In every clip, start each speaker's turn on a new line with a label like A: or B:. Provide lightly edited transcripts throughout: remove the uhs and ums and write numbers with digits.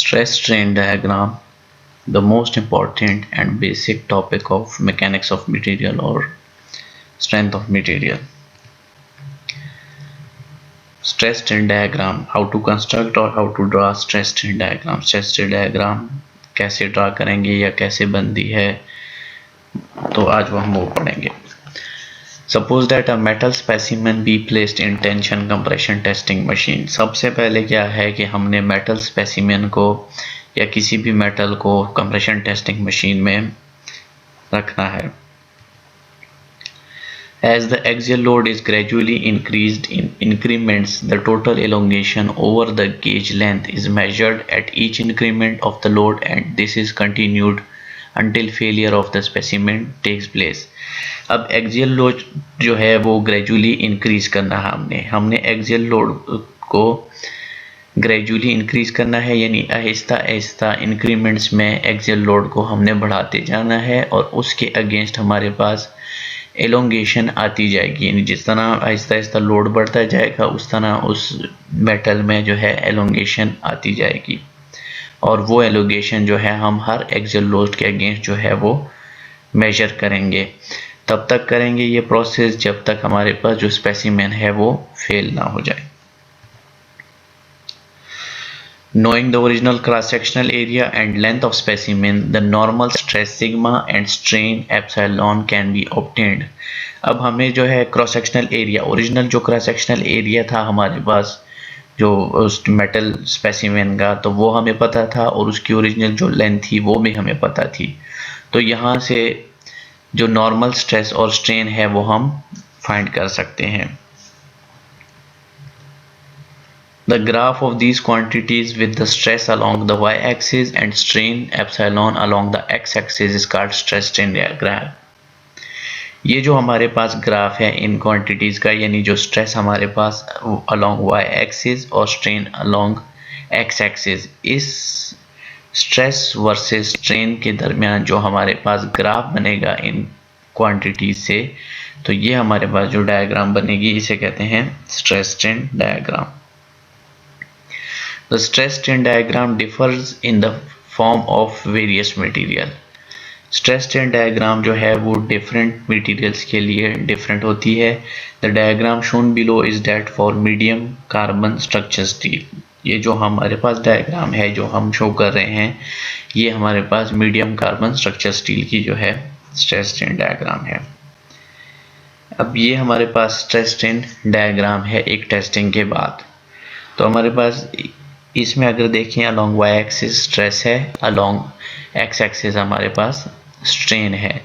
A: Stress strain diagram, the most important and basic topic of mechanics of material or strength of material. Stress strain diagram, how to construct or how to draw stress strain diagram. Stress strain diagram कैसे draw करेंगे या कैसे बनती है, तो आज हम वो पढ़ेंगे. Suppose that a metal specimen be placed in tension compression testing machine. सबसे पहले क्या है कि हमने metal specimen को या किसी भी metal को compression testing machine में रखना है. As the axial load is gradually increased in increments, the total elongation over the gauge length is measured at each increment of the load, and this is continued until failure of the specimen takes place. अब axial load जो है वो gradually increase करना है. हमने axial load को gradually increase करना है, यानी आहिस्ता आहिस्ता इंक्रीमेंट्स में एक्सियल लोड को हमने बढ़ाते जाना है और उसके अगेंस्ट हमारे पास एलोंगेशन आती जाएगी. यानी जिस तरह आहिस्ता आहिस्ता लोड बढ़ता जाएगा उस तरह उस मेटल में जो है एलोंगेशन आती जाएगी, और वो एलोंगेशन जो है हम हर एक्सियल लोड के अगेंस्ट जो है वो मेजर करेंगे. तब तक करेंगे ये प्रोसेस जब तक हमारे पास जो स्पेसिमेन है वो फेल ना हो जाए. Knowing the original cross-sectional area and length of specimen, the normal stress sigma and strain epsilon can be obtained. अब हमें जो है क्रॉस सेक्शनल एरिया, ओरिजिनल जो क्रॉस सेक्शनल एरिया था हमारे पास जो उस मेटल स्पेसिमेन का, तो वो हमें पता था और उसकी ओरिजिनल जो लेंथ थी वो भी हमें पता थी. तो यहाँ से जो नॉर्मल स्ट्रेस और स्ट्रेन है वो हम फाइंड कर सकते हैं. The graph of these quantities with the stress along the y-axis and strain epsilon along the x-axis is called stress strain diagram. ये जो हमारे पास ग्राफ है इन क्वांटिटीज़ का, यानी जो स्ट्रेस हमारे पास along y-axis और स्ट्रेन along x-axis, इस स्ट्रेस वर्सेस स्ट्रेन के दरमियान जो हमारे पास ग्राफ बनेगा इन क्वांटिटीज से, तो ये हमारे पास जो डायग्राम बनेगी इसे कहते हैं stress strain diagram. The stress strain diagram differs in the form of various material. Stress strain diagram जो है वो different materials के लिए different होती है. The diagram shown below is that for medium carbon structure steel. ये जो हमारे पास डायग्राम है जो हम शो कर रहे हैं, ये हमारे पास मीडियम कार्बन स्ट्रक्चर स्टील की जो है स्ट्रेस स्ट्रेन डायग्राम है. अब ये हमारे पास स्ट्रेस स्ट्रेन डायग्राम है एक टेस्टिंग के बाद. तो हमारे पास इसमें अगर देखें अलोंग वाई एक्सिस स्ट्रेस है, अलोंग एक्स एक्सिस हमारे पास स्ट्रेन है.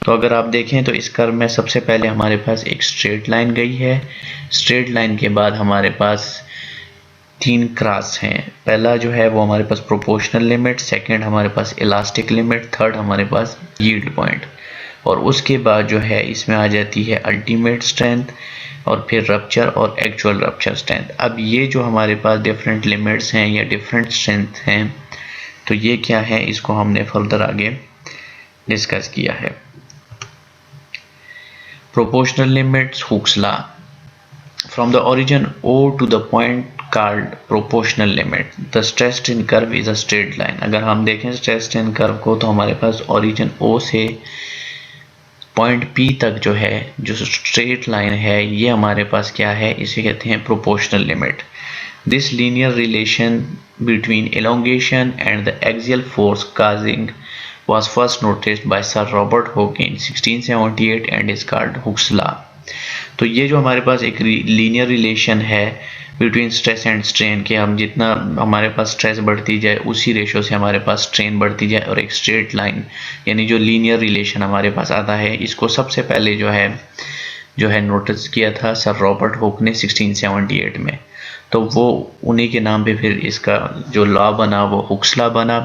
A: तो अगर आप देखें तो इस कर्व में सबसे पहले हमारे पास एक स्ट्रेट लाइन गई है. स्ट्रेट लाइन के बाद हमारे पास तीन क्रॉस हैं. पहला जो है वो हमारे पास प्रोपोर्शनल लिमिट, सेकंड हमारे पास इलास्टिक लिमिट, थर्ड हमारे पास यील्ड पॉइंट, और उसके बाद जो है इसमें आ जाती है अल्टीमेट स्ट्रेंथ और फिर रप्चर और एक्चुअल रप्चर स्ट्रेंथ. अब ये जो हमारे पास डिफरेंट लिमिट्स हैं या डिफरेंट स्ट्रेंथ हैं, तो ये क्या है इसको हमने फर्दर आगे डिस्कस किया है. Proportional limits, Hooke's law. From the origin O to the point called proportional limit, the stress strain curve is a straight line. अगर हम देखें स्ट्रेस स्ट्रेन कर्व को तो हमारे पास ओरिजिन O से पॉइंट P तक जो है जो स्ट्रेट लाइन है ये हमारे पास क्या है, इसे कहते हैं proportional limit. This linear relation between elongation and the axial force causing was first noticed by Sir Robert Hooke in 1678 and is called Hooke's law. तो ये जो हमारे पास एक लीनियर रिलेशन है बिटवीन स्ट्रेस एंड स्ट्रेन के, हम जितना हमारे पास स्ट्रेस बढ़ती जाए उसी रेशो से हमारे पास स्ट्रेन बढ़ती जाए, और एक स्ट्रेट लाइन यानी जो लीनियर रिलेशन हमारे पास आता है, इसको सबसे पहले जो है नोटिस किया था सर रॉबर्ट हुक ने 1678 में. तो वो उन्हीं के नाम पे फिर इसका जो लॉ बना वो हुक्स लॉ बना,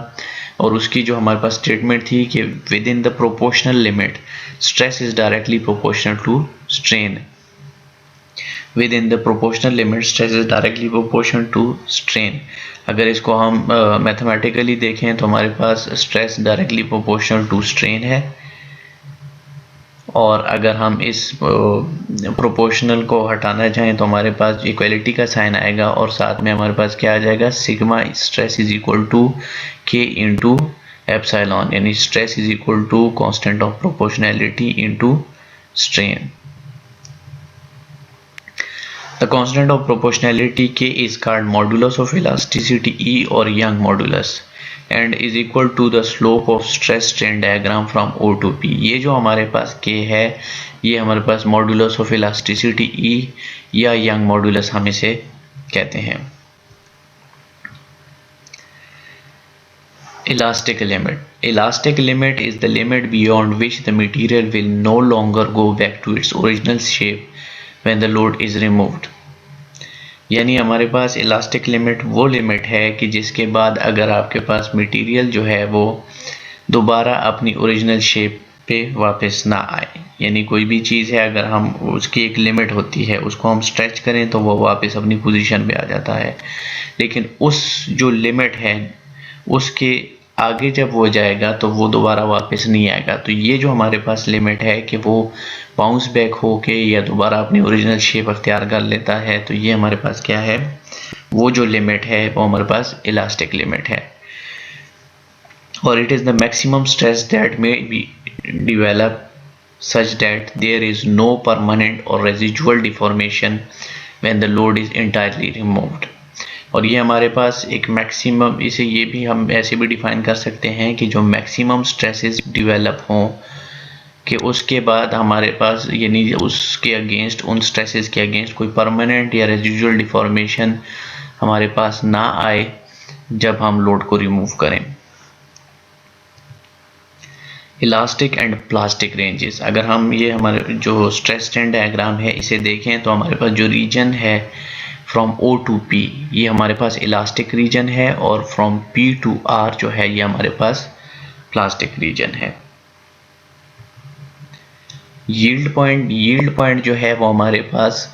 A: और उसकी जो हमारे पास स्टेटमेंट थी कि within the proportional limit stress is directly proportional to strain. Within the proportional limit stress is directly proportional to strain. अगर इसको हम मैथमेटिकली देखें तो हमारे पास stress directly proportional to strain है, और अगर हम इस प्रोपोर्शनल को हटाना चाहें तो हमारे पास इक्वलिटी का साइन आएगा और साथ में हमारे पास क्या आ जाएगा, sigma stress is equal to K into epsilon, यानी stress is equal to constant of proportionality into strain. The constant of proportionality K is called modulus of elasticity E or Young modulus and is equal to the slope of stress strain diagram from O to P. ये जो हमारे पास K है ये हमारे पास modulus of elasticity E या Young modulus हम इसे कहते हैं. Elastic limit. Elastic limit is the limit beyond which the material will no longer go back to its original shape when the load is removed. यानी हमारे पास elastic limit वो limit है कि जिसके बाद अगर आपके पास मटेरियल जो है वो दोबारा अपनी ओरिजिनल शेप पे वापस ना आए. यानी कोई भी चीज़ है अगर हम उसकी एक लिमिट होती है उसको हम स्ट्रेच करें तो वो वापस अपनी पोजीशन पे आ जाता है, लेकिन उस जो लिमिट है उसके आगे जब वो जाएगा तो वो दोबारा वापस नहीं आएगा. तो ये जो हमारे पास लिमिट है कि वो बाउंस बैक होके या दोबारा अपनी ओरिजिनल शेप अख्तियार कर लेता है, तो ये हमारे पास क्या है, वो जो लिमिट है वो हमारे पास इलास्टिक लिमिट है. और it is the maximum stress that may be develop such that there is no permanent or residual deformation when the load is entirely removed. और ये हमारे पास एक मैक्सिमम, इसे ये भी हम ऐसे भी डिफाइन कर सकते हैं कि जो मैक्सिमम स्ट्रेसेस डेवलप हों कि उसके बाद हमारे पास यानी उसके अगेंस्ट, उन स्ट्रेसेस के अगेंस्ट कोई परमानेंट या रेजिडुअल डिफॉर्मेशन हमारे पास ना आए जब हम लोड को रिमूव करें. Elastic and plastic ranges. अगर हम ये हमारे जो स्ट्रेस स्ट्रेन डायग्राम है इसे देखें तो हमारे पास जो रीजन है फ्रॉम O टू P ये हमारे पास इलास्टिक रीजन है और फ्रॉम P टू R जो है ये हमारे पास प्लास्टिक रीजन है. यील्ड पॉइंट जो है वो हमारे पास,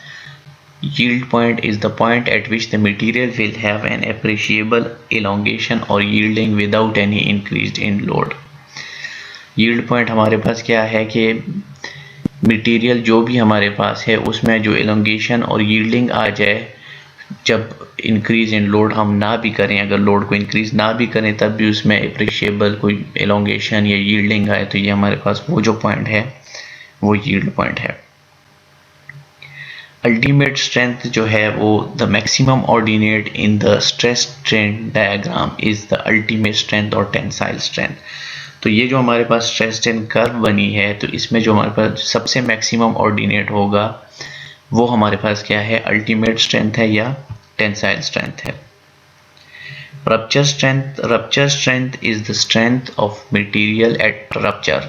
A: yield point is the point at which the material will have an appreciable elongation or yielding without any increase in load. Yield point हमारे पास क्या है कि मटेरियल जो भी हमारे पास है उसमें जो एलोंगेशन और यील्डिंग आ जाए जब इंक्रीज इन लोड हम ना भी करें, अगर लोड को इंक्रीज ना भी करें तब भी उसमें अप्रिशिएबल कोई एलोंगेशन या यील्डिंग आए, तो ये हमारे पास वो जो पॉइंट है वो यील्ड पॉइंट है. अल्टीमेट स्ट्रेंथ जो है वो the maximum ordinate in the stress strain diagram is the ultimate strength और टेंसाइल स्ट्रेंथ. तो ये जो हमारे पास स्ट्रेस स्ट्रेन कर्व बनी है तो इसमें जो हमारे पास सबसे मैक्सिमम ऑर्डिनेट होगा वो हमारे पास क्या है, अल्टीमेट स्ट्रेंथ है या टेंसाइल स्ट्रेंथ है. Rupture strength is the strength of material at rupture.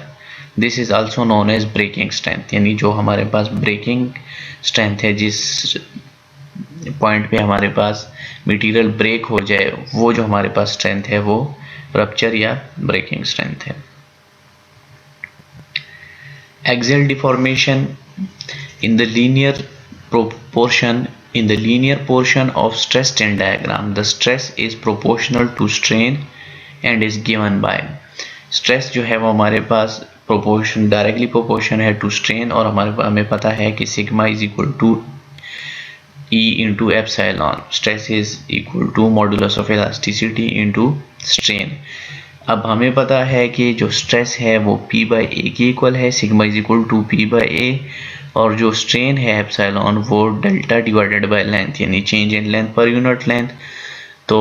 A: This is also known as breaking strength. यानी जो हमारे पास ब्रेकिंग स्ट्रेंथ है, जिस पॉइंट पे हमारे पास मटेरियल ब्रेक हो जाए, वो जो हमारे पास स्ट्रेंथ है वो रप्चर या ब्रेकिंग स्ट्रेंथ है. Axial deformation in the linear portion of stress strain diagram, the stress is proportional to strain and is given by. stress जो है वो हमारे पास proportion डायरेक्टली प्रोपोर्शन है टू स्ट्रेन और हमें पता है कि sigma is equal to E into epsilon. Stress is equal to modulus of elasticity into strain. अब हमें पता है कि जो स्ट्रेस है वो P by A के इक्वल है, sigma is equal to P by A, और जो स्ट्रेन है एप्सिलॉन वो डेल्टा डिवाइडेड बाय लेंथ यानी change in length per unit length. तो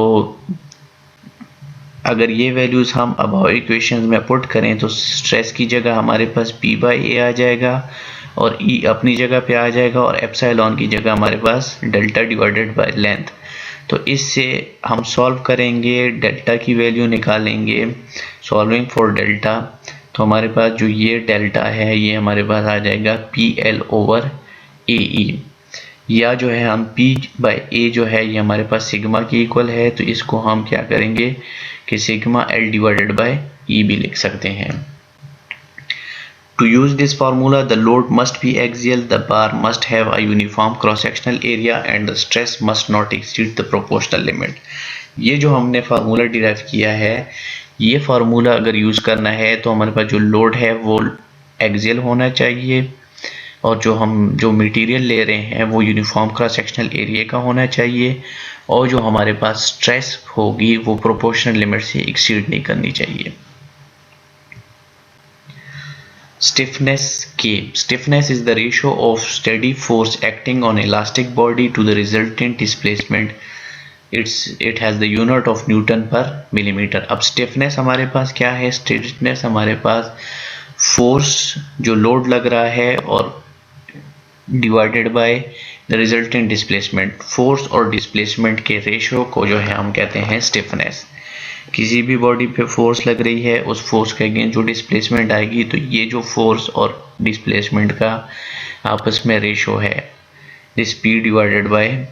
A: अगर ये वैल्यूज़ हम अबव इक्वेशंस में पुट करें तो स्ट्रेस की जगह हमारे पास P by A आ जाएगा और E अपनी जगह पे आ जाएगा और एप्सिलॉन की जगह हमारे पास डेल्टा डिवाइडेड बाय लेंथ. तो इससे हम सॉल्व करेंगे, डेल्टा की वैल्यू निकालेंगे सॉल्विंग फॉर डेल्टा. तो हमारे पास जो ये डेल्टा है ये हमारे पास आ जाएगा PL ओवर AE, या जो है हम P by A जो है ये हमारे पास सिग्मा की इक्वल है, तो इसको हम क्या करेंगे कि sigma L divided by E भी लिख सकते हैं. To use this formula, the load must be axial, the bar must have a uniform cross-sectional area and the stress must not exceed the proportional limit. ये जो हमने formula derive किया है, ये फार्मूला अगर यूज़ करना है तो हमारे पास जो लोड है वो एक्सियल होना चाहिए, और जो मटेरियल ले रहे हैं वो यूनिफॉर्म क्रॉस सेक्शनल एरिया का होना चाहिए, और जो हमारे पास स्ट्रेस होगी वो प्रोपोर्शनल लिमिट से एक्सीड नहीं करनी चाहिए। Stiffness K. Stiffness is the ratio of steady force acting on elastic body to the resultant displacement. It has the unit of Newton per millimeter. अब stiffness हमारे पास क्या है? Stiffness हमारे पास फोर्स जो लोड लग रहा है और divided by the resultant displacement, force और डिस्प्लेसमेंट के रेशियो को जो है हम कहते हैं स्टिफनेस। किसी भी बॉडी पे फोर्स लग रही है, उस फोर्स के अगेंस्ट जो डिस्प्लेसमेंट आएगी, तो ये जो फोर्स और डिस्प्लेसमेंट का आपस में रेशियो है, this P divided by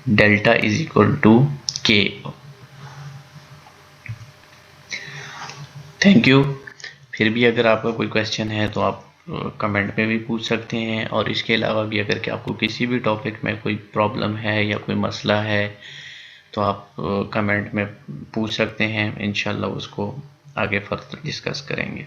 A: delta is equal to K. Thank you. फिर भी अगर आपका कोई क्वेश्चन है तो आप कमेंट में भी पूछ सकते हैं, और इसके अलावा भी अगर आपको किसी भी टॉपिक में कोई प्रॉब्लम है या कोई मसला है तो आप कमेंट में पूछ सकते हैं। इंशाल्लाह उसको आगे फर्दर डिस्कस करेंगे।